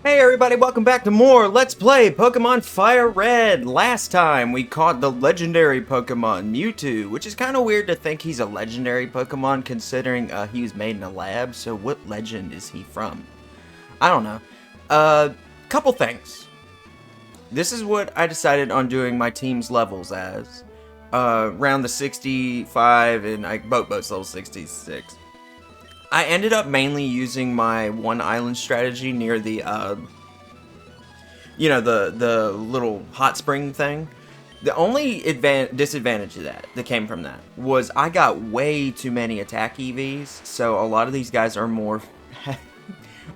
Hey everybody, welcome back to more Let's Play Pokemon FireRed! Last time we caught the legendary Pokemon Mewtwo, which is kind of weird to think he's a legendary Pokemon considering he was made in a lab, so what legend is he from? I don't know. Couple things. This is what I decided on doing my team's levels as. Around the 65 and Boat's level 66. I ended up mainly using my one island strategy near the, the little hot spring thing. The only disadvantage of that came from that was I got way too many attack EVs, so a lot of these guys are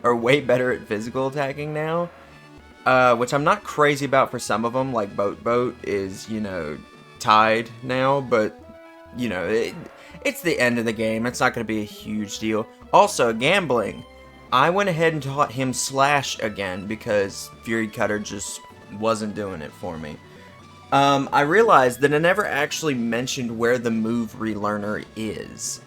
are way better at physical attacking now, which I'm not crazy about for some of them. Like Boat is tied now, but it's the end of the game. It's not going to be a huge deal. Also, gambling. I went ahead and taught him Slash again because Fury Cutter just wasn't doing it for me. I realized that I never actually mentioned where the move relearner is.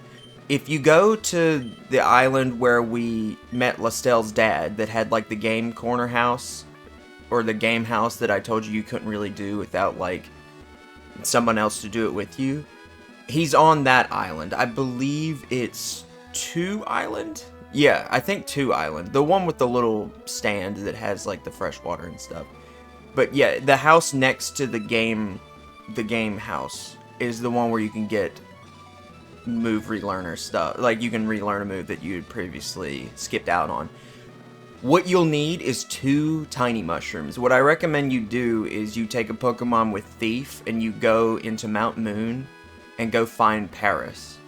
If you go to the island where we met Lestel's dad that had like the game corner house, or the game house that I told you couldn't really do without like someone else to do it with you, he's on that island. I believe it's 2 Island? Yeah, I think 2 Island. The one with the little stand that has like the fresh water and stuff. But yeah, the house next to the game house is the one where you can get move relearner stuff. Like you can relearn a move that you had previously skipped out on. What you'll need is 2 tiny mushrooms. What I recommend you do is you take a Pokemon with Thief and you go into Mount Moon and go find Paris.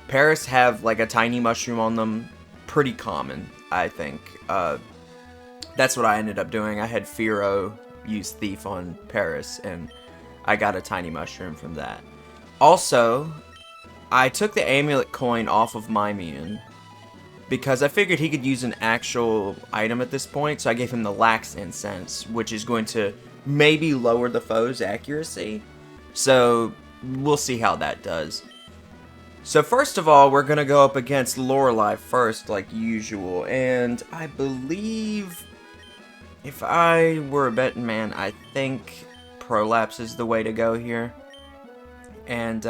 Paris have like a tiny mushroom on them. Pretty common, I think. That's what I ended up doing. I had Firo use Thief on Paris and I got a tiny mushroom from that. Also, I took the amulet coin off of Mimian because I figured he could use an actual item at this point, so I gave him the Lax Incense, which is going to maybe lower the foe's accuracy. So we'll see how that does. So first of all, we're going to go up against Lorelei first, like usual. And I believe, if I were a betting man, I think Prolapse is the way to go here. And,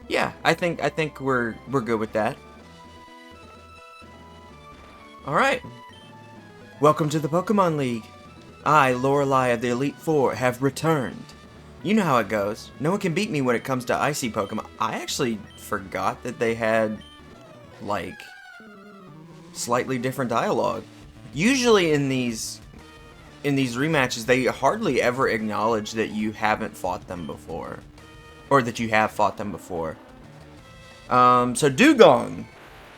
yeah, I think we're good with that. Alright. Welcome to the Pokemon League. I, Lorelei of the Elite Four, have returned. You know how it goes. No one can beat me when it comes to icy Pokemon. I actually forgot that they had, like, slightly different dialogue. Usually in these rematches, they hardly ever acknowledge that you haven't fought them before. Or that you have fought them before. So Dugong.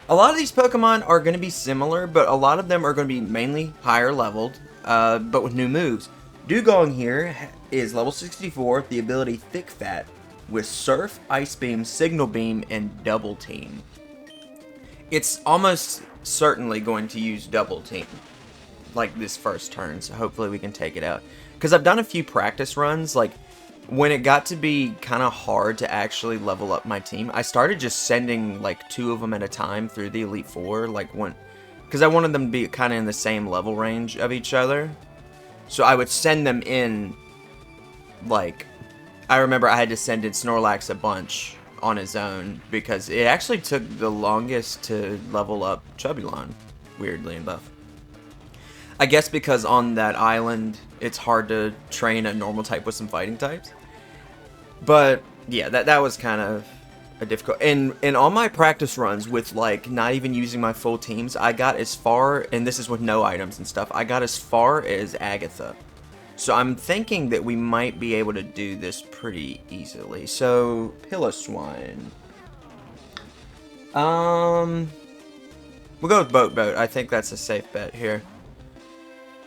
A lot of these Pokemon are going to be similar, but a lot of them are going to be mainly higher leveled, but with new moves. Dugong here is level 64, the ability Thick Fat, with Surf, Ice Beam, Signal Beam, and Double Team. It's almost certainly going to use Double Team, like this first turn, so hopefully we can take it out. Because I've done a few practice runs, like, when it got to be kind of hard to actually level up my team, I started just sending, like, 2 of them at a time through the Elite Four, like, because I wanted them to be kind of in the same level range of each other. So I would send them in, like, I remember I had to send in Snorlax a bunch on his own, because it actually took the longest to level up Chubbilon, weirdly enough. I guess because on that island, it's hard to train a normal type with some fighting types. But, yeah, that was kind of a difficult... And on my practice runs with, like, not even using my full teams, I got as far... And this is with no items and stuff. I got as far as Agatha. So I'm thinking that we might be able to do this pretty easily. So, Piloswine. We'll go with Boat. I think that's a safe bet here.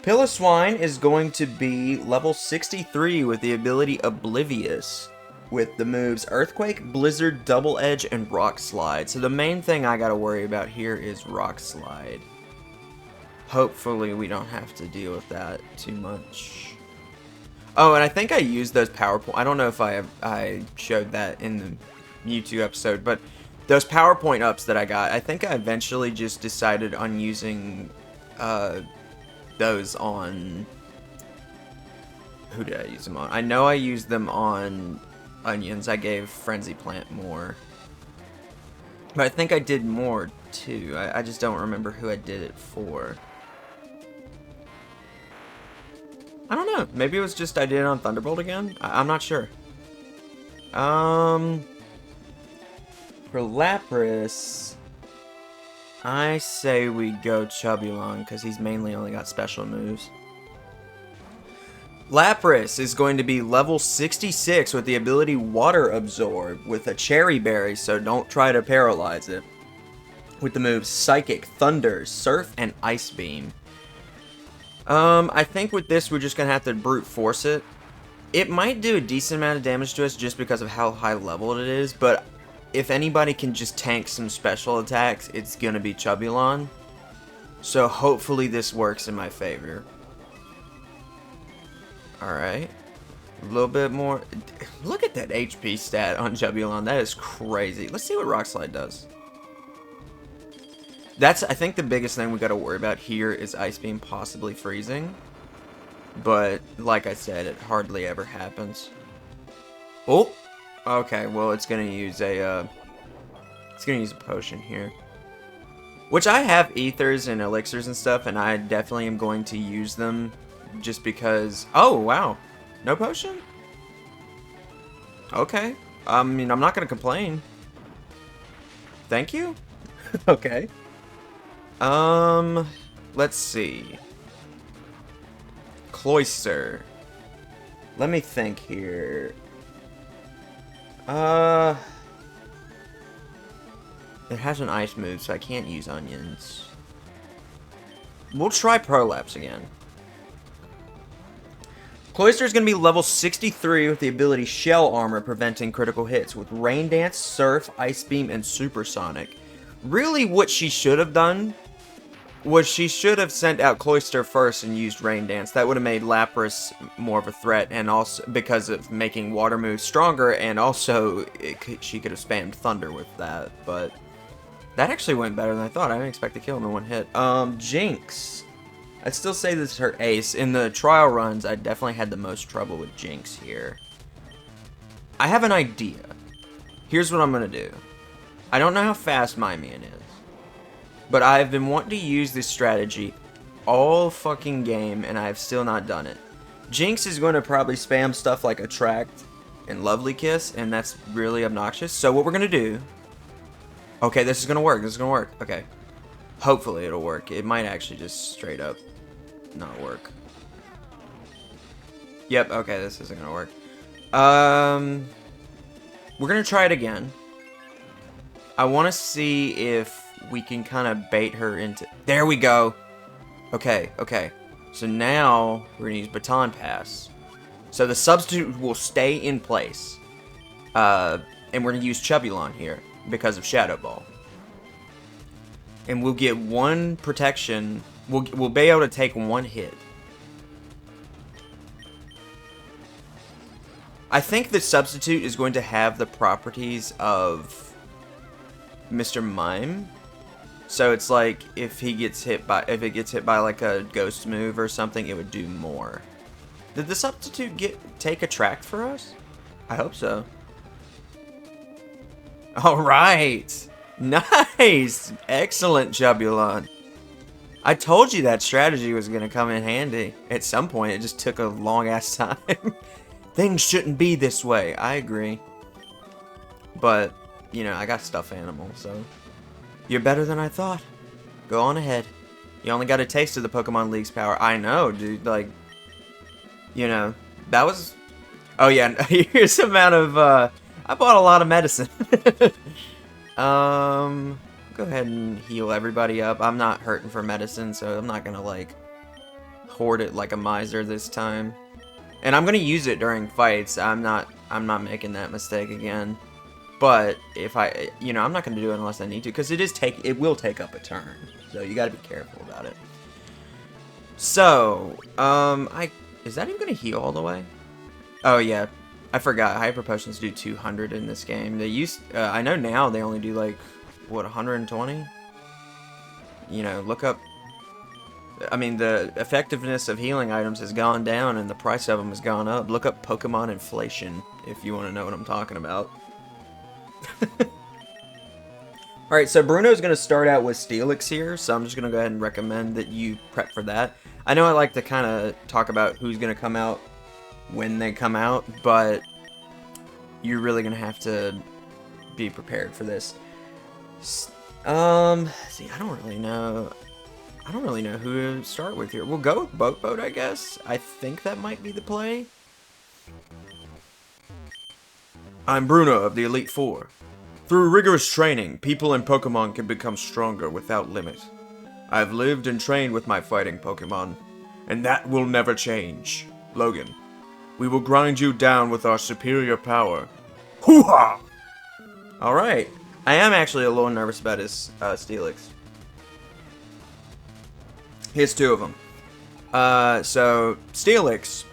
Piloswine is going to be level 63 with the ability Oblivious, with the moves Earthquake, Blizzard, Double Edge, and Rock Slide. So the main thing I gotta worry about here is Rock Slide. Hopefully we don't have to deal with that too much. Oh, and I think I used those PowerPoint. I don't know if I showed that in the Mewtwo episode, but those PowerPoint ups that I got, I think I eventually just decided on using those on... Who did I use them on? I know I used them on onions. I gave Frenzy Plant more. But I think I did more, too. I just don't remember who I did it for. I don't know. Maybe it was just I did it on Thunderbolt again? I'm not sure. For Lapras, I say we go Chubulon, because he's mainly only got special moves. Lapras is going to be level 66 with the ability Water Absorb with a Cherry Berry, so don't try to paralyze it. With the moves Psychic, Thunder, Surf, and Ice Beam. I think with this we're just going to have to brute force it. It might do a decent amount of damage to us just because of how high level it is, but if anybody can just tank some special attacks, it's going to be Chubulon. So hopefully this works in my favor. Alright. A little bit more. Look at that HP stat on Chubulon. That is crazy. Let's see what Rock Slide does. That's, I think, the biggest thing we got to worry about here is Ice Beam possibly freezing. But, like I said, it hardly ever happens. Oh! Okay, well, it's going to use a, potion here. Which I have ethers and elixirs and stuff, and I definitely am going to use them just because... Oh, wow. No potion? Okay. I mean, I'm not going to complain. Thank you? Okay. Let's see. Cloyster. Let me think here. It has an ice move, so I can't use onions. We'll try Prolapse again. Cloyster is going to be level 63 with the ability Shell Armor, preventing critical hits with Rain Dance, Surf, Ice Beam, and Supersonic. Really, what she should have done was she should have sent out Cloyster first and used Rain Dance. That would have made Lapras more of a threat, and also because of making water moves stronger, and also she could have spammed Thunder with that. But that actually went better than I thought. I didn't expect to kill him in one hit. Jinx. I'd still say this is her ace. In the trial runs, I definitely had the most trouble with Jinx here. I have an idea. Here's what I'm going to do. I don't know how fast Mimian is, but I've been wanting to use this strategy all fucking game, and I've still not done it. Jinx is going to probably spam stuff like Attract and Lovely Kiss, and that's really obnoxious. So what we're going to do... Okay, this is going to work. This is going to work. Okay. Hopefully it'll work. It might actually just straight up not work. Yep, okay, this isn't going to work. We're going to try it again. I want to see if we can kind of bait her into... There we go! Okay, okay. So now we're going to use Baton Pass. So the substitute will stay in place. And we're going to use Chubulon here because of Shadow Ball. And we'll get one protection. We'll be able to take one hit. I think the substitute is going to have the properties of Mr. Mime. So it's like if it gets hit by like a ghost move or something, it would do more. Did the substitute take a track for us? I hope so. All right. Nice! Excellent, Chubulon. I told you that strategy was going to come in handy. At some point, it just took a long-ass time. Things shouldn't be this way. I agree. But, you know, I got stuffed animal, so... You're better than I thought. Go on ahead. You only got a taste of the Pokemon League's power. I know, dude. Like, you know, that was... Oh, yeah. Here's the amount of... I bought a lot of medicine. Go ahead and heal everybody up. I'm not hurting for medicine, so I'm not gonna, like, hoard it like a miser this time. And I'm gonna use it during fights. I'm not making that mistake again. But if you know, I'm not gonna do it unless I need to, because it will take up a turn. So you gotta be careful about it. So, is that even gonna heal all the way? Oh yeah, I forgot. Hyper Potions do 200 in this game. They I know now they only do like, what, 120? You know, look up I mean, the effectiveness of healing items has gone down and the price of them has gone up. Look up Pokemon inflation if you want to know what I'm talking about. Alright, so Bruno's going to start out with Steelix here, so I'm just going to go ahead and recommend that you prep for that. I know I like to kind of talk about who's going to come out when they come out, but you're really going to have to be prepared for this. See, I don't really know. I don't really know who to start with here. We'll go with Boat, I guess. I think that might be the play. I'm Bruno of the Elite Four. Through rigorous training, people and Pokemon can become stronger without limit. I've lived and trained with my fighting Pokemon, and that will never change. Logan, we will grind you down with our superior power. Hoo-ha! Alright. I am actually a little nervous about his Steelix. Here's two of them. So, Steelix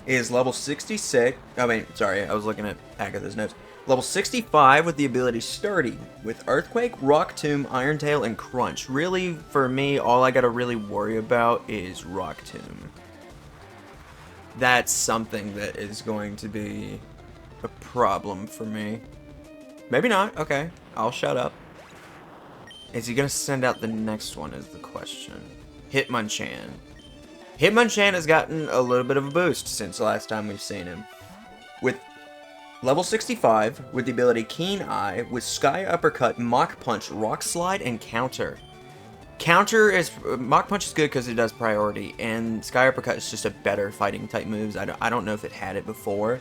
is level 66. I mean, sorry, I was looking at Agatha's notes. Level 65 with the ability Sturdy, with Earthquake, Rock Tomb, Iron Tail, and Crunch. Really, for me, all I gotta really worry about is Rock Tomb. That's something that is going to be a problem for me. Maybe not. Okay, I'll shut up. Is he gonna send out the next one is the question. Hitmonchan. Hitmonchan has gotten a little bit of a boost since the last time we've seen him. With level 65, with the ability Keen Eye, with Sky Uppercut, Mach Punch, Rock Slide, and Counter. Mach Punch is good because it does priority, and Sky Uppercut is just a better fighting type moves. I don't know if it had it before,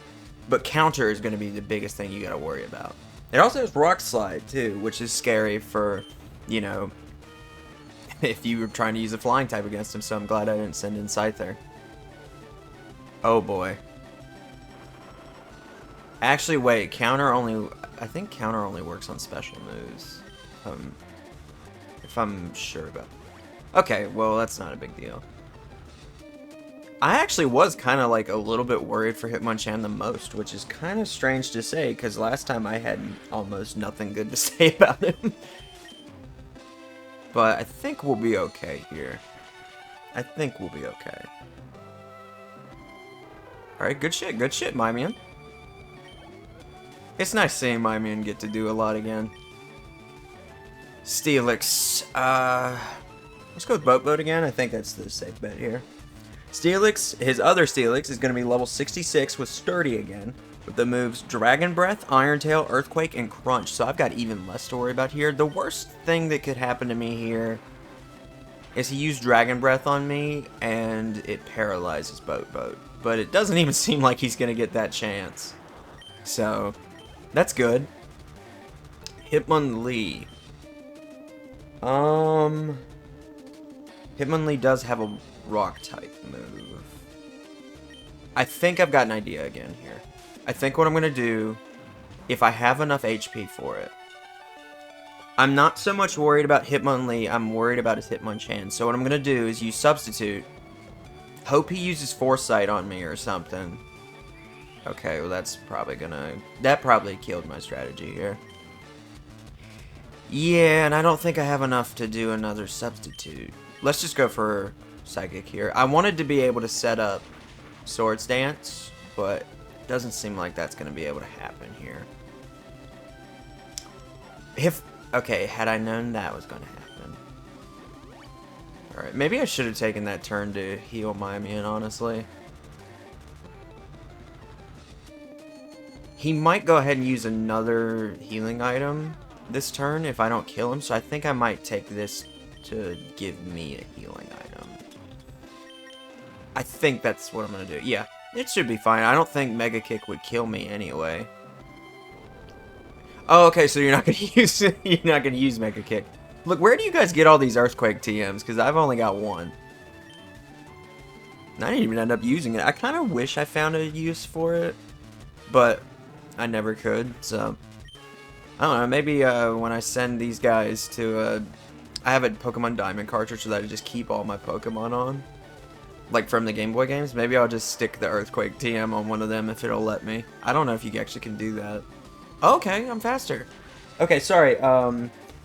but Counter is going to be the biggest thing you got to worry about. It also has Rock Slide, too, which is scary for, you know, if you were trying to use a flying type against him, so I'm glad I didn't send in Scyther. Oh boy. Actually, wait, I think counter only works on special moves. If I'm sure about it. Okay, well, that's not a big deal. I actually was kind of like a little bit worried for Hitmonchan the most, which is kind of strange to say, because last time I had almost nothing good to say about him. But I think we'll be okay here. I think we'll be okay. Alright, good shit, Mimian. It's nice seeing Mimian get to do a lot again. Steelix, let's go with Boat again. I think that's the safe bet here. Steelix, his other Steelix, is going to be level 66 with Sturdy again, with the moves Dragon Breath, Iron Tail, Earthquake, and Crunch. So I've got even less to worry about here. The worst thing that could happen to me here is he used Dragon Breath on me, and it paralyzes Boat. But it doesn't even seem like he's going to get that chance. So, that's good. Hitmonlee. Hitmonlee does have a rock type move. I think I've got an idea again here. I think what I'm going to do, if I have enough HP for it, I'm not so much worried about Hitmonlee, I'm worried about his Hitmonchan. So what I'm going to do is use Substitute. Hope he uses Foresight on me or something. Okay, well that probably killed my strategy here. Yeah, and I don't think I have enough to do another Substitute. Let's just go for Psychic here. I wanted to be able to set up Swords Dance, but it doesn't seem like that's going to be able to happen here. Okay, had I known that was going to happen. Alright, maybe I should have taken that turn to heal Mimian, honestly. He might go ahead and use another healing item this turn if I don't kill him, so I think I might take this to give me a healing item. I think that's what I'm going to do. Yeah, it should be fine. I don't think Mega Kick would kill me anyway. Oh, okay, so you're not going to use Mega Kick. Look, where do you guys get all these Earthquake TMs? Because I've only got one. And I didn't even end up using it. I kind of wish I found a use for it, but I never could, so I don't know, maybe when I send these guys to, I have a Pokemon Diamond cartridge that I just keep all my Pokemon on, like from the Game Boy games. Maybe I'll just stick the Earthquake TM on one of them if it'll let me. I don't know if you actually can do that. Okay, I'm faster. Okay, sorry,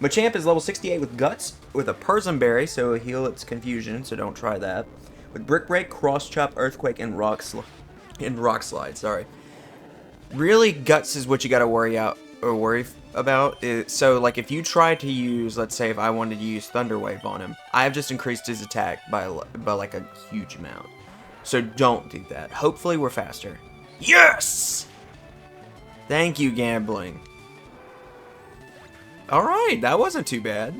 Machamp is level 68 with Guts, with a Persim Berry, so heal its confusion, so don't try that. With Brick Break, Cross Chop, Earthquake, and Rock Slide, sorry. Really, Guts is what you gotta worry about. So, like, if you try to use, let's say if I wanted to use Thunder Wave on him, I have just increased his attack by like a huge amount. So don't do that. Hopefully we're faster. Yes! Thank you, gambling. Alright, that wasn't too bad.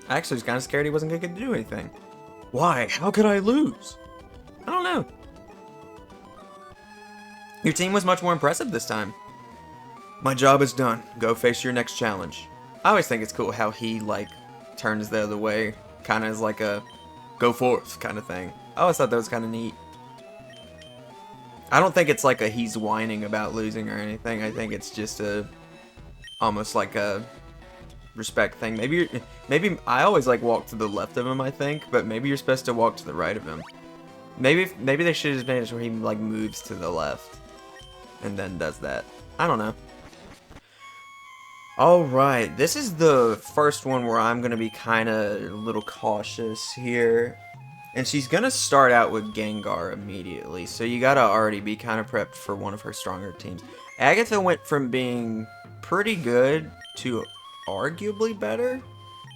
I actually was kind of scared he wasn't going to do anything. Why? How could I lose? I don't know. Your team was much more impressive this time. My job is done. Go face your next challenge. I always think it's cool how he, like, turns the other way. Kind of as like a go forth kind of thing. I always thought that was kind of neat. I don't think it's like a he's whining about losing or anything. I think it's just a almost like a respect thing. Maybe I always like walk to the left of him, I think, but maybe you're supposed to walk to the right of him. Maybe they should have made it where he like moves to the left and then does that. I don't know. Alright, this is the first one where I'm going to be kind of a little cautious here. And she's going to start out with Gengar immediately, so you got to already be kind of prepped for one of her stronger teams. Agatha went from being pretty good to arguably better,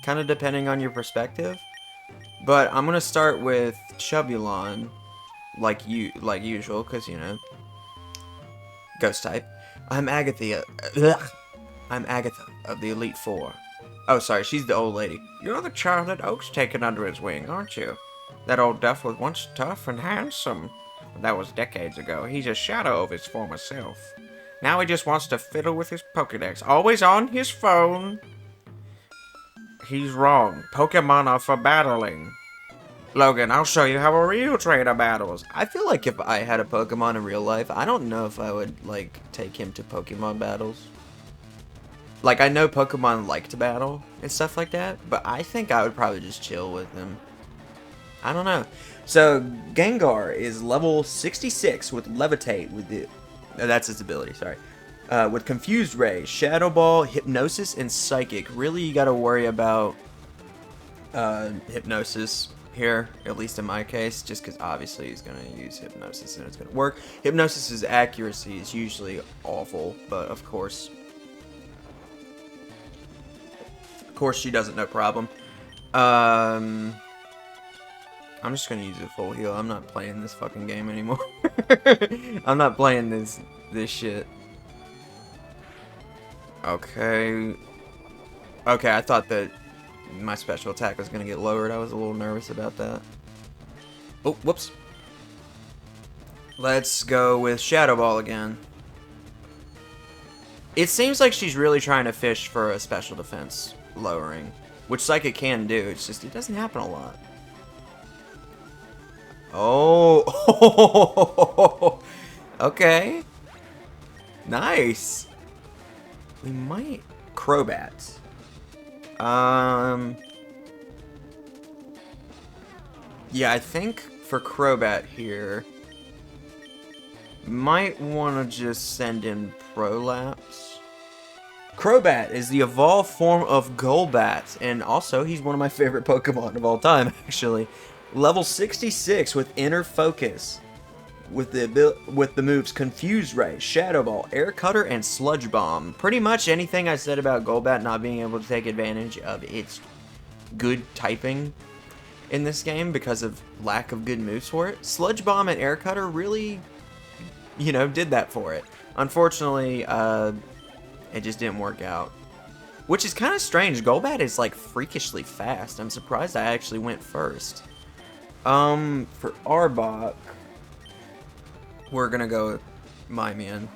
kind of depending on your perspective. But I'm going to start with Chubulon, like usual, because, you know, Ghost type. I'm Agatha of the Elite Four. Oh, sorry, she's the old lady. You're the child that Oak's taken under his wing, aren't you? That old duff was once tough and handsome. But that was decades ago. He's a shadow of his former self. Now he just wants to fiddle with his Pokedex. Always on his phone. He's wrong. Pokemon are for battling. Logan, I'll show you how a real trainer battles. I feel like if I had a Pokemon in real life, I don't know if I would, like, take him to Pokemon battles. Like, I know Pokemon like to battle and stuff like that, but I think I would probably just chill with them. I don't know. So, Gengar is level 66 with Levitate with the... that's its ability, sorry. With Confused Ray, Shadow Ball, Hypnosis, and Psychic. Really, you gotta worry about Hypnosis here, at least in my case, just because obviously he's gonna use Hypnosis and it's gonna work. Hypnosis's accuracy is usually awful, but of course she doesn't, no problem. I'm just gonna use a full heal. I'm not playing this fucking game anymore. I'm not playing this shit. Okay. Okay, I thought that my special attack was gonna get lowered. I was a little nervous about that. Oh, whoops. Let's go with Shadow Ball again. It seems like she's really trying to fish for a special defense lowering, which Psychic can do. It's just, it doesn't happen a lot. Oh, okay. Nice. We might Crobat. Yeah, I think for Crobat here, might want to just send in Prolapse. Crobat is the evolved form of Golbat, and also he's one of my favorite Pokemon of all time, actually. Level 66 with Inner Focus, with the moves Confuse Ray, Shadow Ball, Air Cutter, and Sludge Bomb. Pretty much anything I said about Golbat not being able to take advantage of its good typing in this game because of lack of good moves for it, Sludge Bomb and Air Cutter really, you know, did that for it. Unfortunately, it just didn't work out. Which is kind of strange. Golbat is like freakishly fast. I'm surprised I actually went first. For Arbok, we're gonna go with Mimian.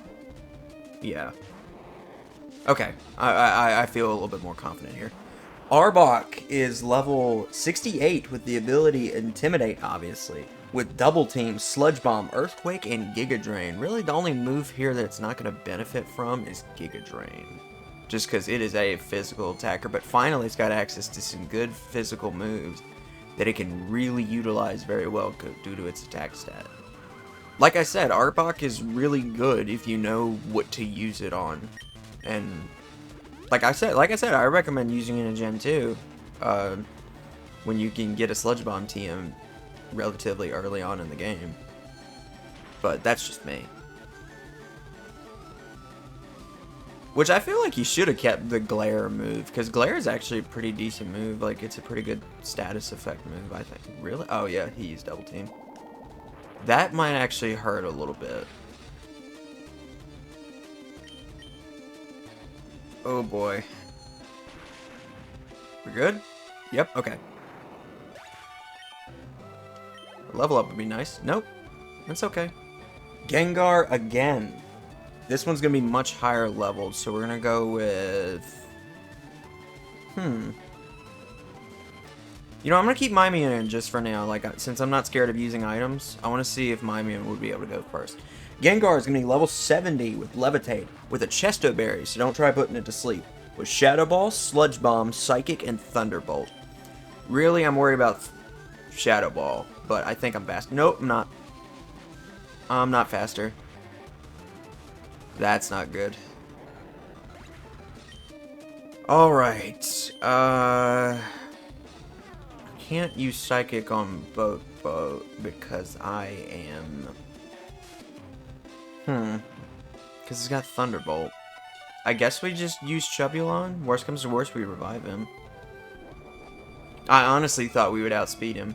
Yeah. Okay, I feel a little bit more confident here. Arbok is level 68 with the ability Intimidate, obviously, with Double Team, Sludge Bomb, Earthquake, and Giga Drain. Really, the only move here that it's not going to benefit from is Giga Drain, just because it is a physical attacker, but finally it's got access to some good physical moves that it can really utilize very well due to its attack stat. Like I said, Arbok is really good if you know what to use it on. And Like I said, I recommend using it in Gen 2. When you can get a Sludge Bomb TM relatively early on in the game. But that's just me. Which I feel like you should have kept the Glare move, because Glare is actually a pretty decent move. Like, it's a pretty good status effect move, I think. Really? Oh, yeah, he used Double Team. That might actually hurt a little bit. Oh, boy. We're good? Yep, okay. Level up would be nice. Nope. That's okay. Gengar again. This one's going to be much higher leveled, so we're going to go with... You know, I'm going to keep Mimian in just for now. Like, since I'm not scared of using items, I want to see if Mimian would be able to go first. Gengar is going to be level 70 with Levitate, with a Chesto Berry, so don't try putting it to sleep. With Shadow Ball, Sludge Bomb, Psychic, and Thunderbolt. Really, I'm worried about Shadow Ball, but I think I'm fast. Nope, I'm not. I'm not faster. That's not good. Alright. I can't use Psychic on Boat because I am... Because he's got Thunderbolt. I guess we just use Chubulon. Worst comes to worst, we revive him. I honestly thought we would outspeed him.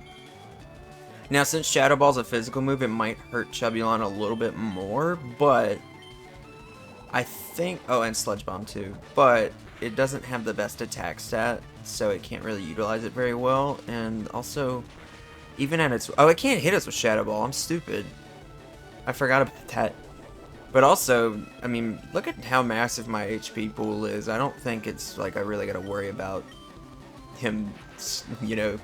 Now, since Shadow Ball's a physical move, it might hurt Chubulon a little bit more, but... I think... Oh, and Sludge Bomb too. But it doesn't have the best attack stat, so it can't really utilize it very well. And also, even at its... Oh, it can't hit us with Shadow Ball. I'm stupid. I forgot about that. But also, I mean, look at how massive my HP pool is. I don't think it's like I really got to worry about him, you know...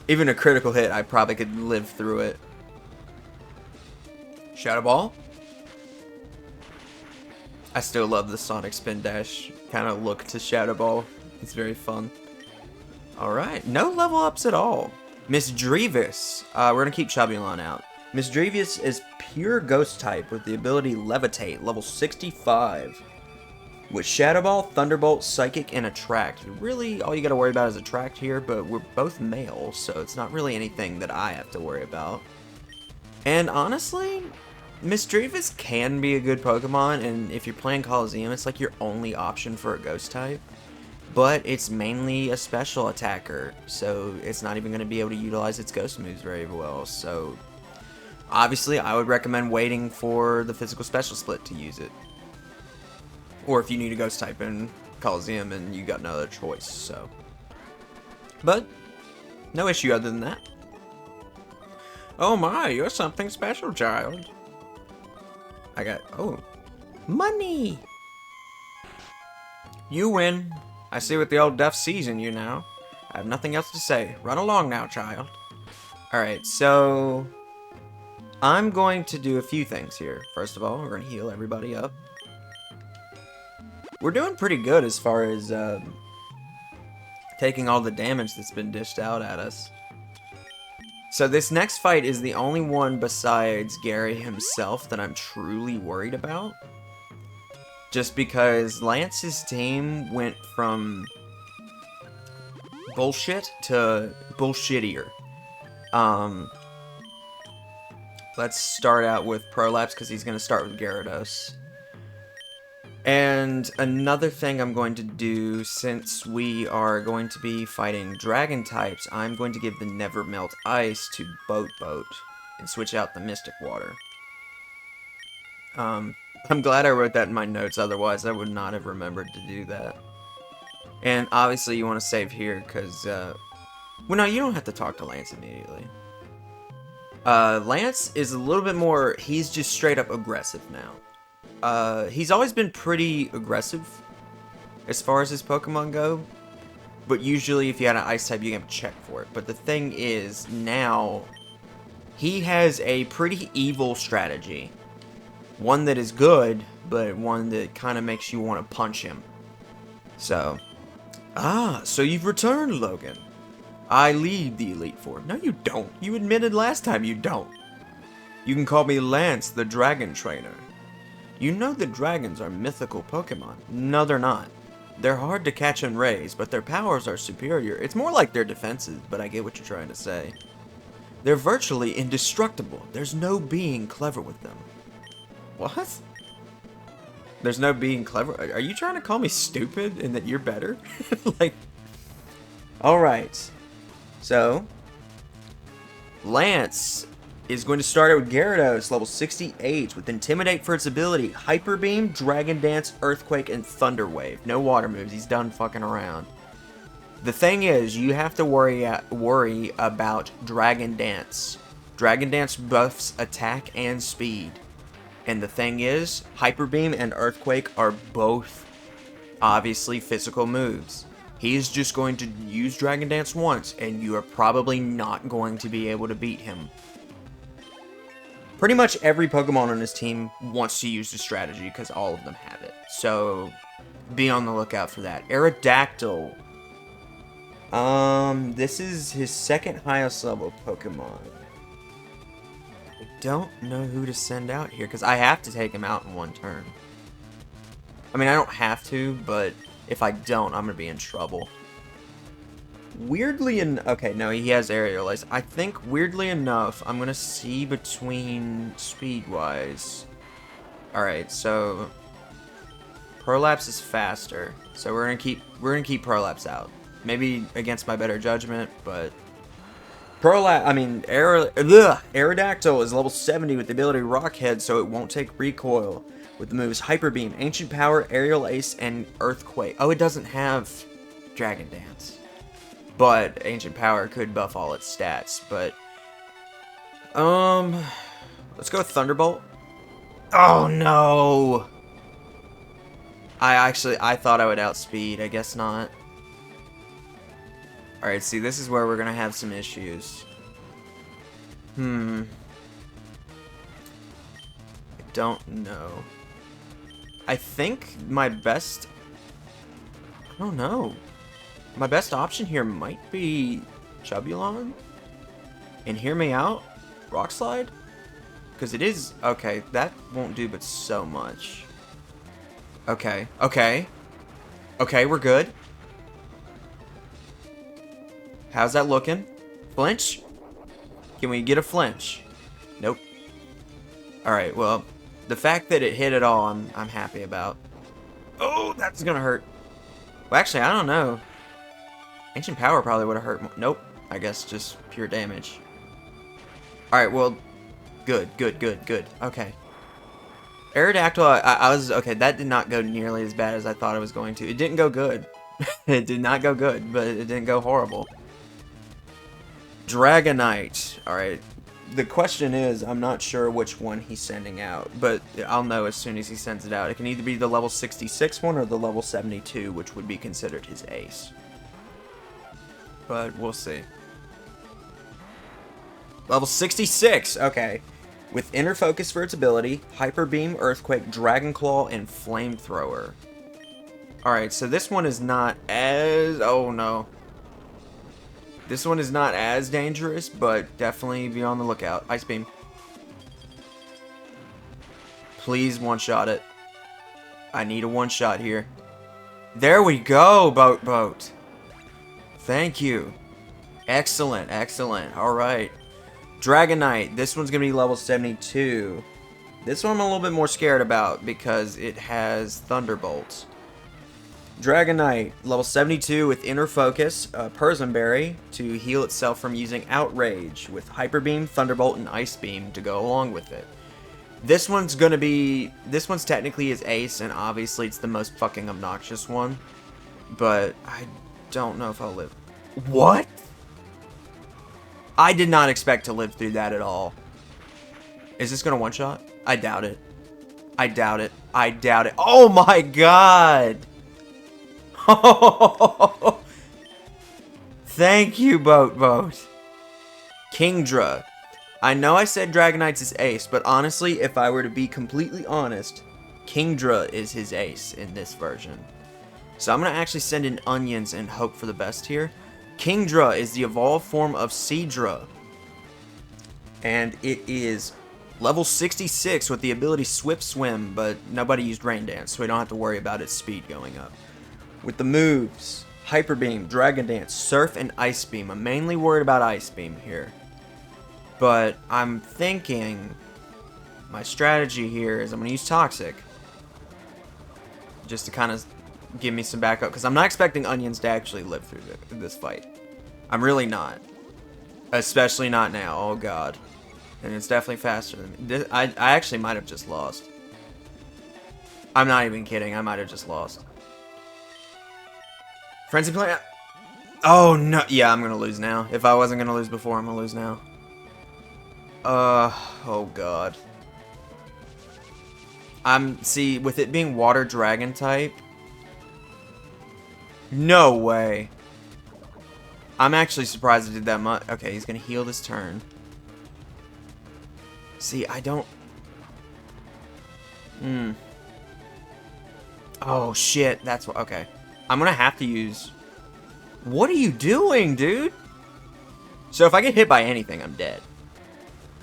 Even a critical hit, I probably could live through it. Shadow Ball? I still love the Sonic Spin Dash kind of look to Shadow Ball. It's very fun. Alright, no level ups at all. Miss Drevis. We're going to keep Chubulon out. Miss Drevis is pure Ghost type with the ability Levitate, level 65. With Shadow Ball, Thunderbolt, Psychic, and Attract. Really, all you got to worry about is Attract here, but we're both male, so it's not really anything that I have to worry about. And honestly... Miss Drevis can be a good Pokemon, and if you're playing Coliseum, it's like your only option for a Ghost type. But it's mainly a special attacker, so it's not even going to be able to utilize its Ghost moves very well. So, obviously, I would recommend waiting for the physical special split to use it. Or if you need a Ghost type in Coliseum and you got no other choice, so. But, no issue other than that. Oh my, you're something special, child. I got, oh, money! You win. I see what the old deaf sees in you now. I have nothing else to say. Run along now, child. Alright, so... I'm going to do a few things here. First of all, we're going to heal everybody up. We're doing pretty good as far as, taking all the damage that's been dished out at us. So this next fight is the only one besides Gary himself that I'm truly worried about. Just because Lance's team went from bullshit to bullshittier. Let's start out with Prolapse because he's going to start with Gyarados. And another thing I'm going to do, since we are going to be fighting dragon types, I'm going to give the Never Melt Ice to Boat and switch out the Mystic Water. I'm glad I wrote that in my notes, otherwise I would not have remembered to do that. And obviously you want to save here, because, well, no, you don't have to talk to Lance immediately. Lance is a little bit more, he's just straight up aggressive now. He's always been pretty aggressive as far as his Pokemon go, but usually if you had an Ice type, you can check for it. But the thing is, now, he has a pretty evil strategy. One that is good, but one that kind of makes you want to punch him. So, so you've returned, Logan. I lead the Elite Four. No, you don't. You admitted last time you don't. You can call me Lance, the Dragon Trainer. You know that dragons are mythical Pokemon. No, they're not. They're hard to catch and raise, but their powers are superior. It's more like their defenses, but I get what you're trying to say. They're virtually indestructible. There's no being clever with them. What? There's no being clever? Are you trying to call me stupid and that you're better? Like, alright. So, Lance is going to start out with Gyarados, level 68, with Intimidate for its ability, Hyper Beam, Dragon Dance, Earthquake, and Thunder Wave. No water moves. He's done fucking around. The thing is, you have to worry about Dragon Dance. Dragon Dance buffs attack and speed. And the thing is, Hyper Beam and Earthquake are both obviously physical moves. He's just going to use Dragon Dance once, and you are probably not going to be able to beat him. Pretty much every Pokemon on his team wants to use this strategy because all of them have it. So, be on the lookout for that. Aerodactyl. This is his second highest level Pokemon. I don't know who to send out here because I have to take him out in one turn. I mean, I don't have to, but if I don't, I'm going to be in trouble. Weirdly okay, no, he has Aerial Ace. I think, weirdly enough, I'm going to see between speed-wise. Alright, so Prolapse is faster. So we're going to keep Prolapse out. Maybe against my better judgment, but Aerodactyl is level 70 with the ability Rock Head, so it won't take recoil. With the moves Hyper Beam, Ancient Power, Aerial Ace, and Earthquake. Oh, it doesn't have Dragon Dance. But Ancient Power could buff all its stats. But let's go with Thunderbolt. Oh no! I thought I would outspeed. I guess not. Alright, see, this is where we're gonna have some issues. I don't know. I think my best... I don't know. My best option here might be Chubulon. And hear me out. Rock Slide? Because it is... Okay, that won't do but so much. Okay, okay. Okay, we're good. How's that looking? Flinch? Can we get a flinch? Nope. Alright, well, the fact that it hit at all, I'm happy about. Oh, that's gonna hurt. Well, actually, I don't know. Ancient Power probably would have hurt more. Nope. I guess just pure damage. Alright, well, good. Okay. Aerodactyl, I was... Okay, that did not go nearly as bad as I thought it was going to. It didn't go good. It did not go good, but it didn't go horrible. Dragonite. Alright. The question is, I'm not sure which one he's sending out, but I'll know as soon as he sends it out. It can either be the level 66 one or the level 72, which would be considered his ace. But we'll see. Level 66! Okay. With Inner Focus for its ability, Hyper Beam, Earthquake, Dragon Claw, and Flamethrower. Alright, so this one is not as... Oh no. This one is not as dangerous, but definitely be on the lookout. Ice Beam. Please one-shot it. I need a one-shot here. There we go, Boat. Thank you. Excellent, excellent. Alright. Dragonite. This one's going to be level 72. This one I'm a little bit more scared about because it has Thunderbolt. Dragonite, level 72 with Inner Focus, Persimberry to heal itself from using Outrage, with Hyper Beam, Thunderbolt, and Ice Beam to go along with it. This one's technically his ace, and obviously it's the most fucking obnoxious one. But I don't know if I'll live. What? I did not expect to live through that at all. Is this gonna one-shot? I doubt it. I doubt it. I doubt it. Oh my god! Thank you, Boat. Kingdra. I know I said Dragonite's his ace, but honestly, if I were to be completely honest, Kingdra is his ace in this version. So I'm going to actually send in onions and hope for the best here. Kingdra is the evolved form of Seadra. And it is level 66 with the ability Swift Swim, but nobody used Rain Dance, so we don't have to worry about its speed going up. with the moves. Hyper Beam, Dragon Dance, Surf, and Ice Beam. I'm mainly worried about Ice Beam here. But I'm thinking my strategy here is I'm going to use Toxic. Just to kind of give me some backup. Because I'm not expecting Onions to actually live through this fight. I'm really not. Especially not now. Oh, God. And it's definitely faster than me. I actually might have just lost. I'm not even kidding. I might have just lost. Frenzy Plant. Oh, no. Yeah, I'm going to lose now. If I wasn't going to lose before, I'm going to lose now. Oh, God. See, with it being Water Dragon type. No way. I'm actually surprised it did that much. Okay, he's going to heal this turn. See, I don't... Oh, shit. That's what... Okay. I'm going to have to use... What are you doing, dude? So if I get hit by anything, I'm dead.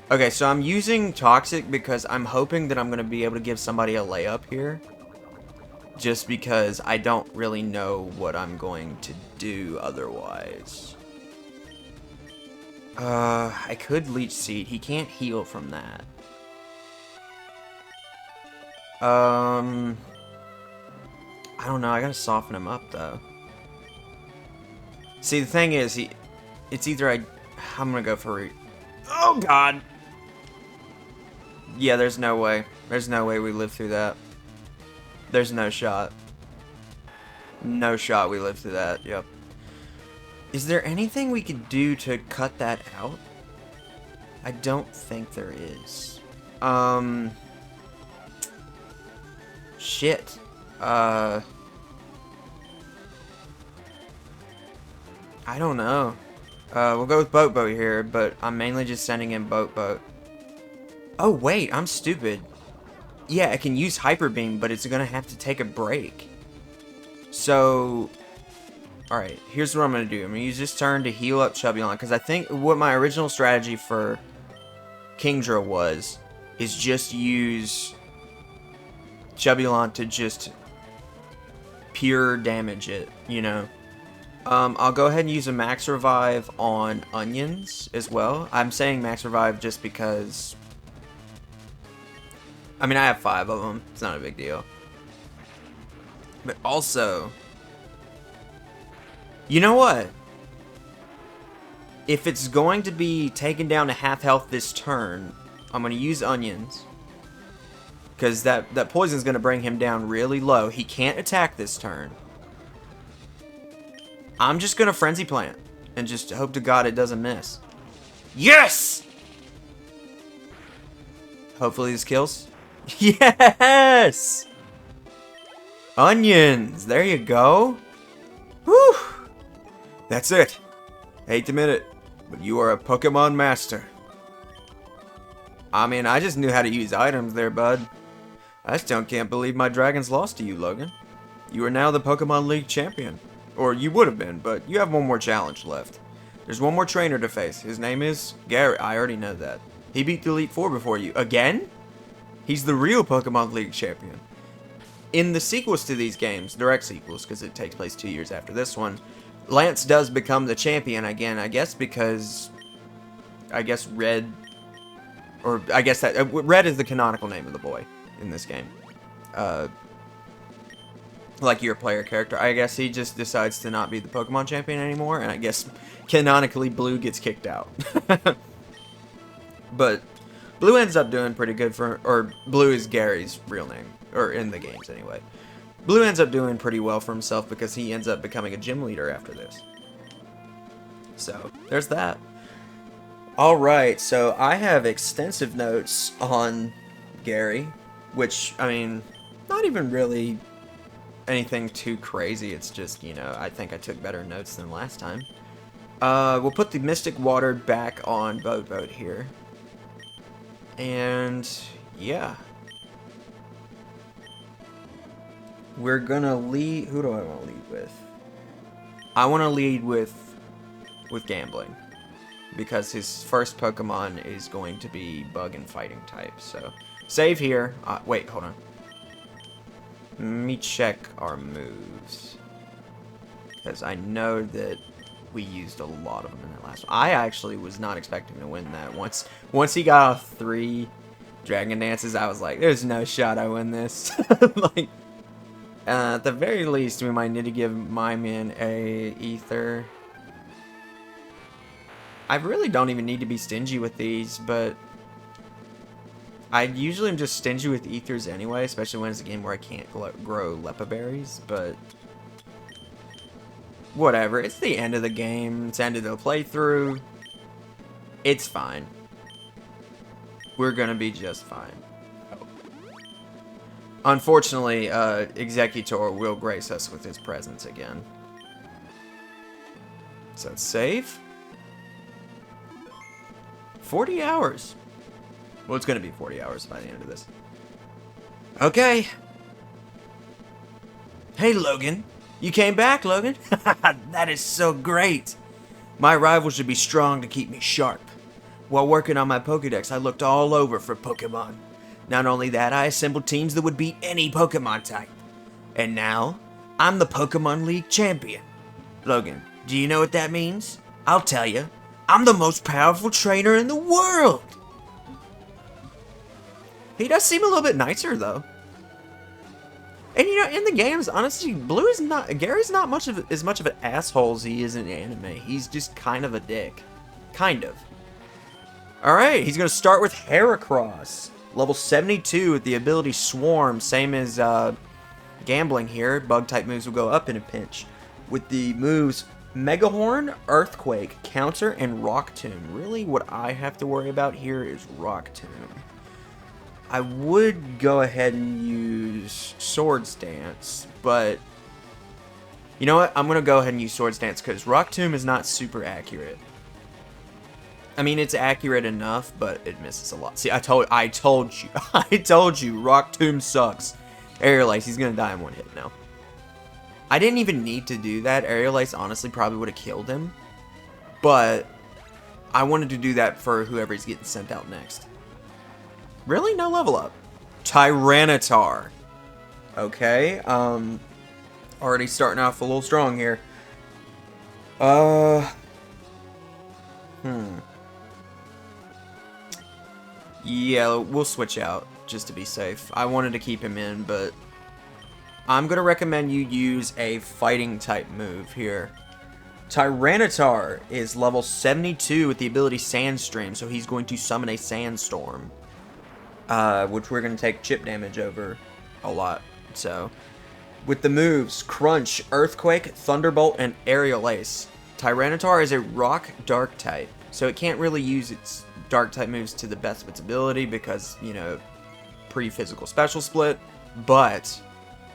Okay, so I'm using Toxic because I'm hoping that I'm going to be able to give somebody a layup here. Just because I don't really know what I'm going to do otherwise. I could Leech Seed. He can't heal from that. I don't know. I gotta soften him up, though. See, the thing is, it's either I'm gonna go for... Oh, God! Yeah, there's no way. There's no way we live through that. There's no shot. No shot we live through that, yep. Is there anything we could do to cut that out? I don't think there is. Shit. I don't know. We'll go with Boat here, but I'm mainly just sending in Boat. Oh, wait, I'm stupid. Yeah, I can use Hyper Beam, but it's gonna have to take a break. So... Alright, here's what I'm gonna do. I'm gonna use this turn to heal up Chubulon, because I think what my original strategy for Kingdra was, is just use Chubulon to just pure damage it, you know? I'll go ahead and use a Max Revive on Onions as well. I'm saying Max Revive just because... I mean, I have 5 of them. It's not a big deal. But also... You know what? If it's going to be taken down to half health this turn, I'm going to use Onions. Because that poison is going to bring him down really low. He can't attack this turn. I'm just going to Frenzy Plant. And just hope to God it doesn't miss. Yes! Hopefully this kills. Yes! Onions! There you go. Whew! That's it. Hate to admit it, but you are a Pokemon master. I mean, I just knew how to use items there, bud. I still can't believe my dragons lost to you, Logan. You are now the Pokemon League champion. Or you would have been, but you have one more challenge left. There's one more trainer to face. His name is Gary. I already know that. He beat the Elite Four before you. Again? He's the real Pokemon League champion. In the sequels to these games, direct sequels, because it takes place 2 years after this one, Lance does become the champion again, I guess because... Red... Or, I guess that... Red is the canonical name of the boy in this game. Like your player character. I guess he just decides to not be the Pokemon champion anymore, and I guess canonically Blue gets kicked out. But Blue ends up doing pretty good for... Or, Blue is Gary's real name. Or, in the games, anyway. Blue ends up doing pretty well for himself because he ends up becoming a gym leader after this. So, there's that. Alright, so I have extensive notes on Gary, which, I mean, not even really anything too crazy. It's just, you know, I think I took better notes than last time. We'll put the Mystic Water back on Boat here. And, yeah. We're gonna lead... Who do I want to lead with? I want to lead with Gambling. Because his first Pokemon is going to be Bug and Fighting type. So, save here. Wait, hold on. Let me check our moves. because I know that we used a lot of them in that last one. I actually was not expecting to win that. Once he got off 3 Dragon Dances, I was like, there's no shot I win this. Like, at the very least, we might need to give my man a ether. I really don't even need to be stingy with these, but I usually am just stingy with ethers anyway, especially when it's a game where I can't grow Lepa berries, but whatever. It's the end of the game. It's the end of the playthrough. It's fine. We're gonna be just fine. Unfortunately, Executor will grace us with his presence again. So save. 40 hours. Well, it's going to be 40 hours by the end of this. Okay. Hey, Logan. You came back, Logan? That is so great. My rival should be strong to keep me sharp. While working on my Pokédex, I looked all over for Pokemon. Not only that, I assembled teams that would beat any Pokemon type. And now, I'm the Pokemon League champion. Logan, do you know what that means? I'll tell you. I'm the most powerful trainer in the world. He does seem a little bit nicer, though. And, you know, in the games, honestly, Gary's not as much of an asshole as he is in anime. He's just kind of a dick. Kind of. Alright, he's going to start with Heracross. Level 72 with the ability Swarm, same as Gambling here. Bug-type moves will go up in a pinch. With the moves Megahorn, Earthquake, Counter, and Rock Tomb. Really, what I have to worry about here is Rock Tomb. I would go ahead and use Swords Dance, but you know what? I'm going to go ahead and use Swords Dance because Rock Tomb is not super accurate. I mean, it's accurate enough, but it misses a lot. See, I told you. I told you. Rock Tomb sucks. Aerial Ace, he's going to die in one hit now. I didn't even need to do that. Aerial Ace honestly probably would have killed him. But I wanted to do that for whoever's getting sent out next. Really? No level up. Tyranitar. Okay. Already starting off a little strong here. Yeah, we'll switch out just to be safe. I wanted to keep him in, but I'm going to recommend you use a fighting type move here. Tyranitar is level 72 with the ability Sandstream, so he's going to summon a Sandstorm. Which we're going to take chip damage over a lot. So, with the moves Crunch, Earthquake, Thunderbolt, and Aerial Ace. Tyranitar is a Rock Dark type, so it can't really use its Dark type moves to the best of its ability because, you know, pre-physical special split, but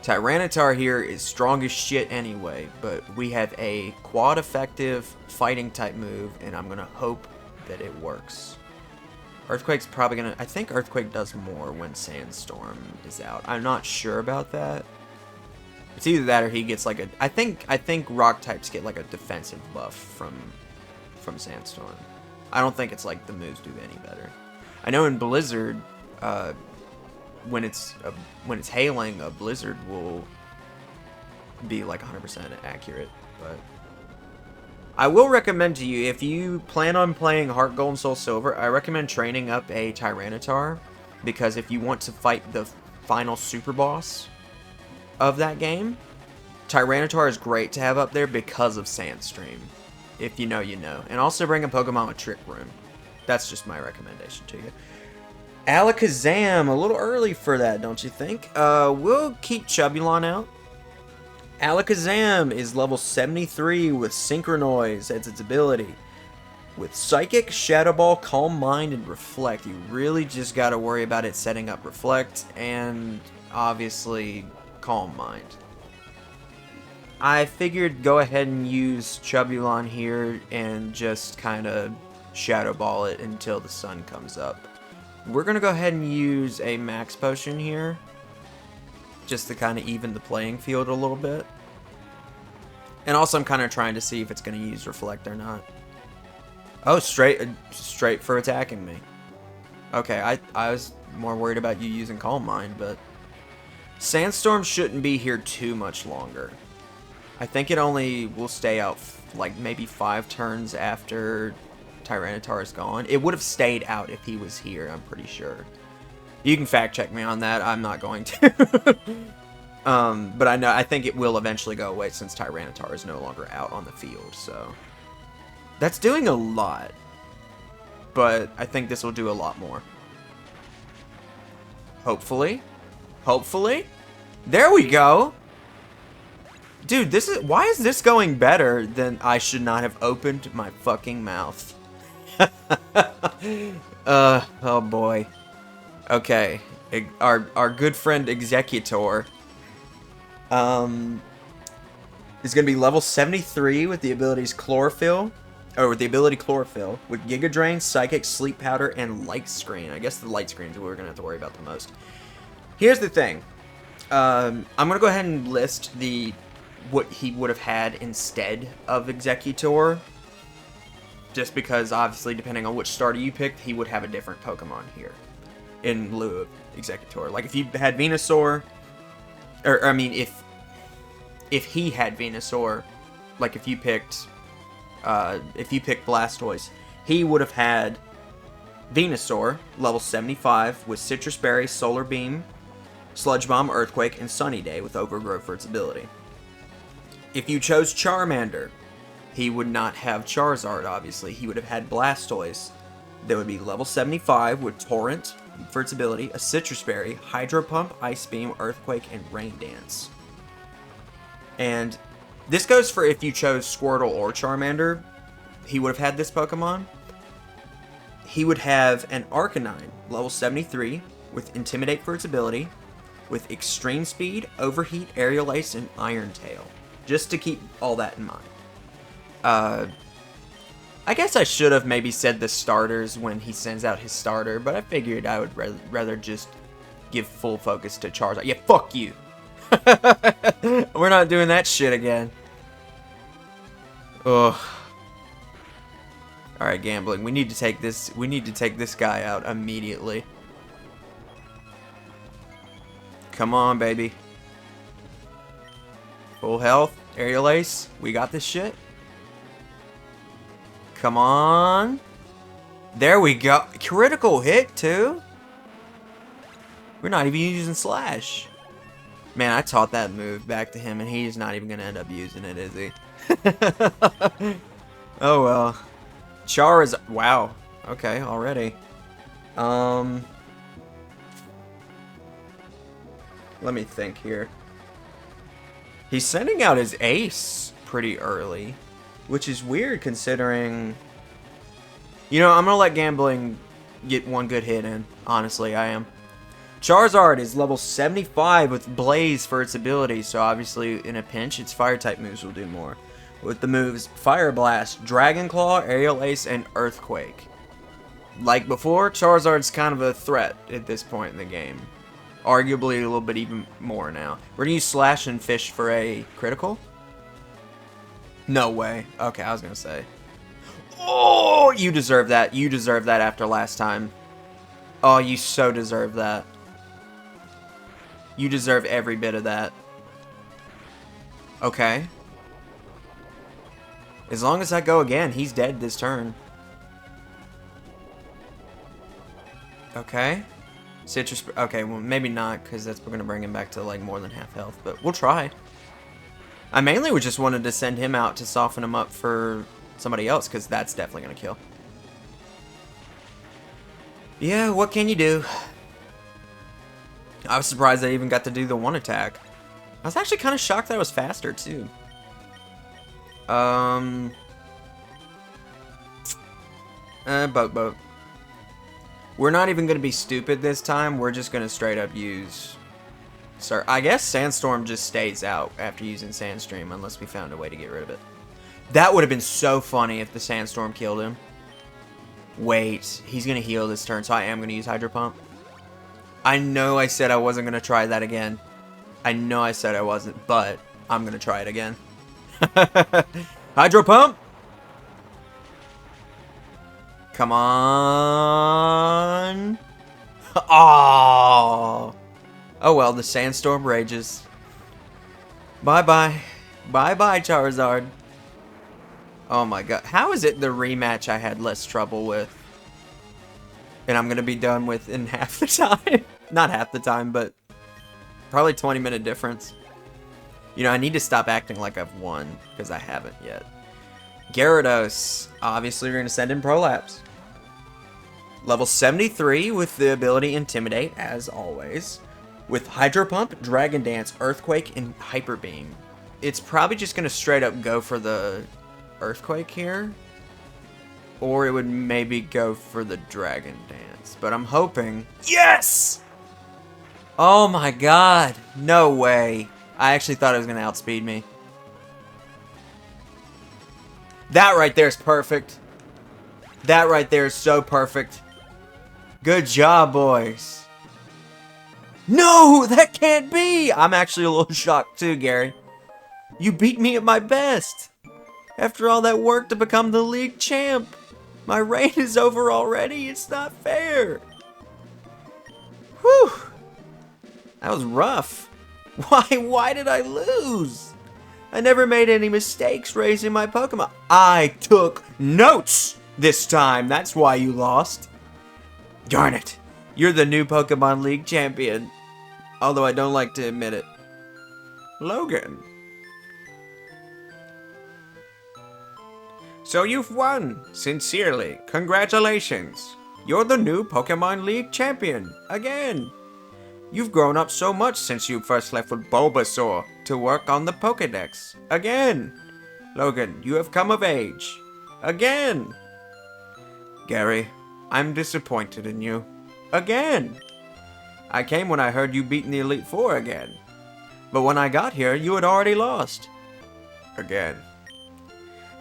Tyranitar here is strong as shit anyway, but we have a quad effective fighting type move, and I'm going to hope that it works. Earthquake's probably going to... I think Earthquake does more when Sandstorm is out. I'm not sure about that. It's either that or he gets like a... I think Rock types get like a defensive buff from Sandstorm. I don't think it's like the moves do any better. I know in Blizzard... when it's hailing, a Blizzard will be like 100% accurate, but I will recommend to you, if you plan on playing Heart Gold and Soul Silver, I recommend training up a Tyranitar, because if you want to fight the final super boss of that game, Tyranitar is great to have up there because of Sandstream. If you know, you know. And also bring a Pokemon with Trick Room. That's just my recommendation to you. Alakazam, a little early for that, don't you think? We'll keep Chubulon out. Alakazam is level 73 with Synchronoise as its ability. With Psychic, Shadow Ball, Calm Mind, and Reflect, you really just gotta worry about it setting up Reflect and obviously Calm Mind. I figured go ahead and use Chubulon here and just kind of Shadow Ball it until the sun comes up. We're going to go ahead and use a Max Potion here, just to kind of even the playing field a little bit. And also I'm kind of trying to see if it's going to use Reflect or not. Oh, straight for attacking me. Okay, I was more worried about you using Calm Mind, but Sandstorm shouldn't be here too much longer. I think it only will stay out like maybe 5 turns after Tyranitar is gone. It would have stayed out if he was here, I'm pretty sure. You can fact check me on that. I'm not going to. But I think it will eventually go away since Tyranitar is no longer out on the field, so that's doing a lot. But I think this will do a lot more. Hopefully. Hopefully. There we go. Dude, why is this going better than I should not have opened my fucking mouth? Oh boy. Okay. Our good friend Executor is going to be level 73 with the abilities Chlorophyll, or with the ability Chlorophyll, with Giga Drain, Psychic, Sleep Powder, and Light Screen. I guess the Light Screen is what we're going to have to worry about the most. Here's the thing. I'm going to go ahead and list what he would have had instead of Executor. Just because, obviously, depending on which starter you picked, he would have a different Pokemon here in lieu of Executor. Like, if you had Venusaur, or, I mean, if he had Venusaur, like, if you picked Blastoise, he would have had Venusaur, level 75, with Citrus Berry, Solar Beam, Sludge Bomb, Earthquake, and Sunny Day with Overgrowth for its ability. If you chose Charmander, he would not have Charizard, obviously. He would have had Blastoise. That would be level 75 with Torrent for its ability, a Citrus Berry, Hydro Pump, Ice Beam, Earthquake, and Rain Dance. And this goes for if you chose Squirtle or Charmander, he would have had this Pokemon. He would have an Arcanine, level 73, with Intimidate for its ability, with Extreme Speed, Overheat, Aerial Ace, and Iron Tail. Just to keep all that in mind. I guess I should have maybe said the starters when he sends out his starter, but I figured I would rather just give full focus to Charizard. Yeah, fuck you. We're not doing that shit again. Ugh. Alright, gambling. We need to take this guy out immediately. Come on, baby. Full health. Aerial Ace. We got this shit. Come on. There we go. Critical hit, too. We're not even using Slash. Man, I taught that move back to him, and he's not even going to end up using it, is he? Oh, well. Char is... Wow. Okay, already. Let me think here. He's sending out his ace pretty early, which is weird considering... You know, I'm going to let gambling get one good hit in. Honestly, I am. Charizard is level 75 with Blaze for its ability, so obviously in a pinch, its Fire-type moves will do more. With the moves Fire Blast, Dragon Claw, Aerial Ace, and Earthquake. Like before, Charizard's kind of a threat at this point in the game. Arguably a little bit even more now. We're going to use Slash and Fish for a critical? No way. Okay, I was going to say. Oh, you deserve that. You deserve that after last time. Oh, you so deserve that. You deserve every bit of that. Okay. As long as I go again, he's dead this turn. Okay. Citrus... Okay, well, maybe not, because we're going to bring him back to, like, more than half health. But we'll try. I mainly just wanted to send him out to soften him up for somebody else, because that's definitely going to kill. Yeah, what can you do? I was surprised I even got to do the one attack. I was actually kind of shocked that I was faster, too. Boat. We're not even going to be stupid this time. We're just going to straight up use... Sir, I guess Sandstorm just stays out after using Sandstream unless we found a way to get rid of it. That would have been so funny if the Sandstorm killed him. Wait, he's going to heal this turn, so I am going to use Hydro Pump. I know I said I wasn't going to try that again. I know I said I wasn't, but I'm going to try it again. Hydro Pump! Come on! Oh! Oh well, the Sandstorm rages. Bye-bye. Bye-bye, Charizard. Oh my god. How is it the rematch I had less trouble with? And I'm going to be done with in half the time. Not half the time, but probably 20-minute difference. You know, I need to stop acting like I've won, because I haven't yet. Gyarados. Obviously, we're going to send in Prolapse. Level 73 with the ability Intimidate, as always. With Hydro Pump, Dragon Dance, Earthquake, and Hyper Beam. It's probably just going to straight up go for the Earthquake here. Or it would maybe go for the Dragon Dance. But I'm hoping... Yes! Oh my god. No way. I actually thought it was going to outspeed me. That right there is perfect. That right there is so perfect. Good job, boys. No, that can't be. I'm actually a little shocked too, Gary. You beat me at my best. After all that work to become the league champ. My reign is over already. It's not fair. Whew. That was rough. Why did I lose? I never made any mistakes raising my Pokemon. I took notes this time. That's why you lost. Darn it. You're the new Pokemon League champion. Although I don't like to admit it. Logan. So you've won. Sincerely, congratulations. You're the new Pokemon League champion. Again. You've grown up so much since you first left with Bulbasaur to work on the Pokedex. Again. Logan, you have come of age. Again. Gary, I'm disappointed in you. Again. I came when I heard you beaten the Elite Four again. But when I got here, you had already lost. Again.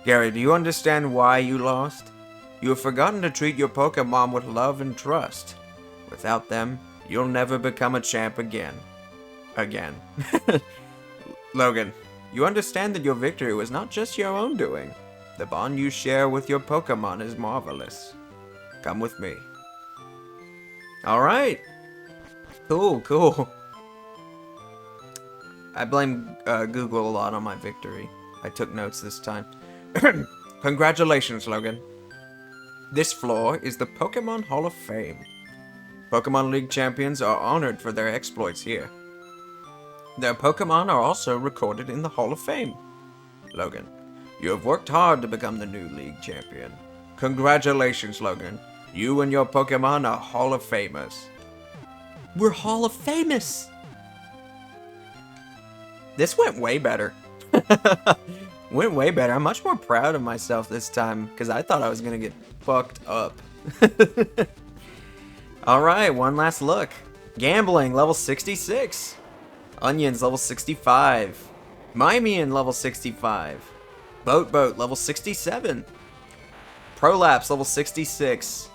Gary, do you understand why you lost? You have forgotten to treat your Pokemon with love and trust. Without them, you'll never become a champ again. Again. Logan, you understand that your victory was not just your own doing. The bond you share with your Pokemon is marvelous. Come with me. Alright. Cool. I blame Google a lot on my victory. I took notes this time. Congratulations, Logan. This floor is the Pokemon Hall of Fame. Pokemon League champions are honored for their exploits here. Their Pokemon are also recorded in the Hall of Fame. Logan, you have worked hard to become the new League champion. Congratulations, Logan. You and your Pokemon are Hall of Famers. We're Hall of Famous! This went way better. Went way better. I'm much more proud of myself this time, because I thought I was going to get fucked up. Alright, one last look. Gambling, level 66. Onions, level 65. Mimian, level 65. Boat, level 67. Prolapse, level 66.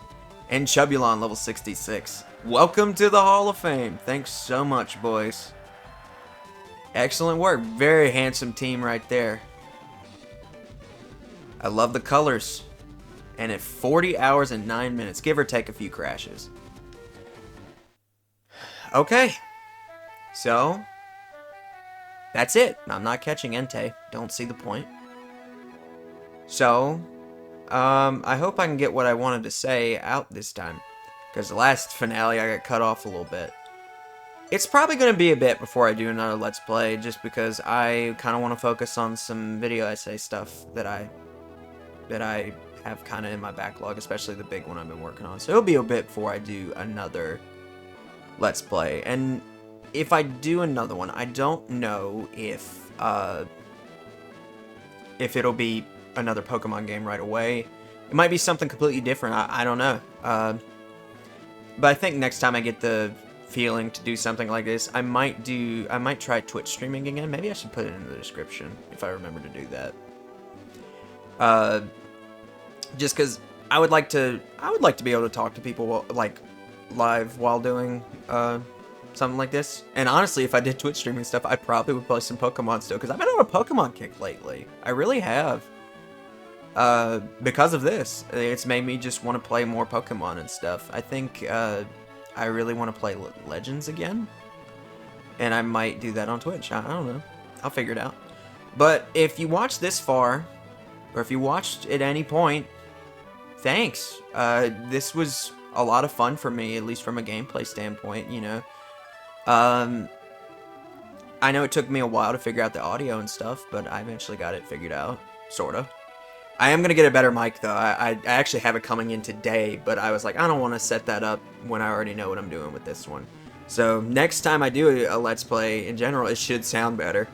And Chubulon, level 66. Welcome to the Hall of Fame. Thanks so much, boys. Excellent work. Very handsome team right there. I love the colors. And at 40 hours and 9 minutes, give or take a few crashes. Okay. So, that's it. I'm not catching Entei. Don't see the point. So, I hope I can get what I wanted to say out this time. Because the last finale, I got cut off a little bit. It's probably going to be a bit before I do another Let's Play, just because I kind of want to focus on some video essay stuff that I have kind of in my backlog, especially the big one I've been working on. So it'll be a bit before I do another Let's Play. And if I do another one, I don't know if it'll be another Pokemon game right away. It might be something completely different. I don't know. But I think next time I get the feeling to do something like this, I might try Twitch streaming again. Maybe I should put it in the description if I remember to do that. Just because I would like to be able to talk to people like live while doing something like this. And honestly, if I did Twitch streaming stuff, I probably would play some Pokemon still, because I've been on a Pokemon kick lately. I really have. Because of this, it's made me just want to play more Pokemon and stuff. I think I really want to play Legends again, and I might do that on Twitch. I don't know. I'll figure it out. But if you watched this far, or if you watched at any point, thanks. This was a lot of fun for me, at least from a gameplay standpoint, you know. I know it took me a while to figure out the audio and stuff, but I eventually got it figured out, sorta. I am going to get a better mic, though. I actually have it coming in today, but I was like, I don't want to set that up when I already know what I'm doing with this one. So next time I do a Let's Play, in general, it should sound better.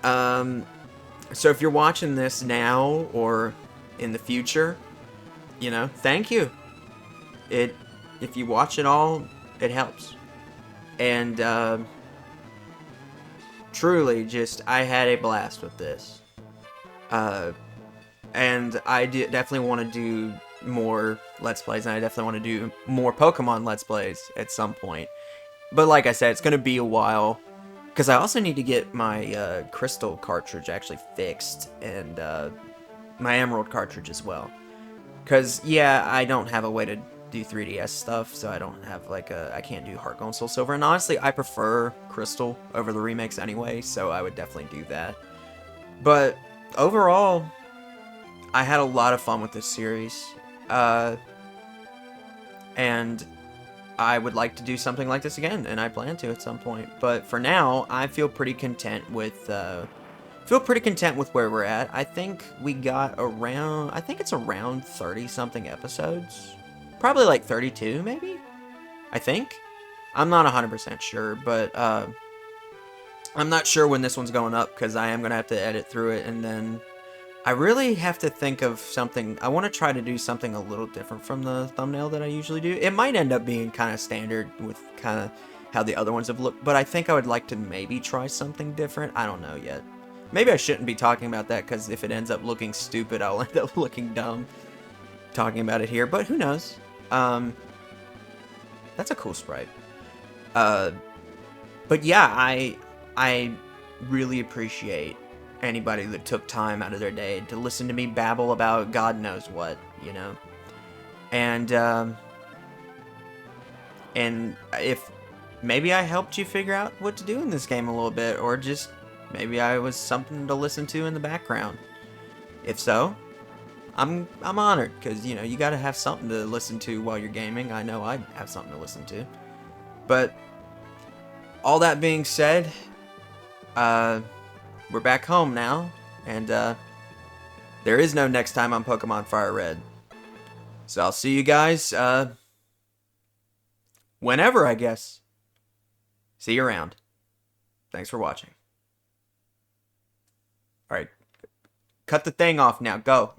So if you're watching this now or in the future, you know, thank you. If you watch it all, it helps. And truly, I had a blast with this. And I definitely want to do more Let's Plays, and I definitely want to do more Pokemon Let's Plays at some point. But like I said, it's going to be a while, because I also need to get my Crystal cartridge actually fixed, and my Emerald cartridge as well. Because, yeah, I don't have a way to do 3DS stuff, so I don't have, like, I can't do Heart Gold and Soul Silver, and honestly, I prefer Crystal over the remakes anyway, so I would definitely do that. But, overall, I had a lot of fun with this series, and I would like to do something like this again, and I plan to at some point. But for now, I feel pretty content with where we're at. I think we got around, I think it's around 30-something episodes, probably like 32, maybe. I think. I'm not 100% sure, but I'm not sure when this one's going up because I am gonna have to edit through it, and then I really have to think of something. I want to try to do something a little different from the thumbnail that I usually do. It might end up being kind of standard with kind of how the other ones have looked, but I think I would like to maybe try something different. I don't know yet. Maybe I shouldn't be talking about that, because if it ends up looking stupid, I'll end up looking dumb talking about it here, but who knows. That's a cool sprite. But yeah, I really appreciate anybody that took time out of their day to listen to me babble about God knows what, you know. And if maybe I helped you figure out what to do in this game a little bit, or just maybe I was something to listen to in the background. If so, I'm honored, because, you know, you got to have something to listen to while you're gaming. I know I have something to listen to. But all that being said, we're back home now, and there is no next time on Pokemon FireRed. So I'll see you guys whenever, I guess. See you around. Thanks for watching. Alright, cut the thing off now. Go.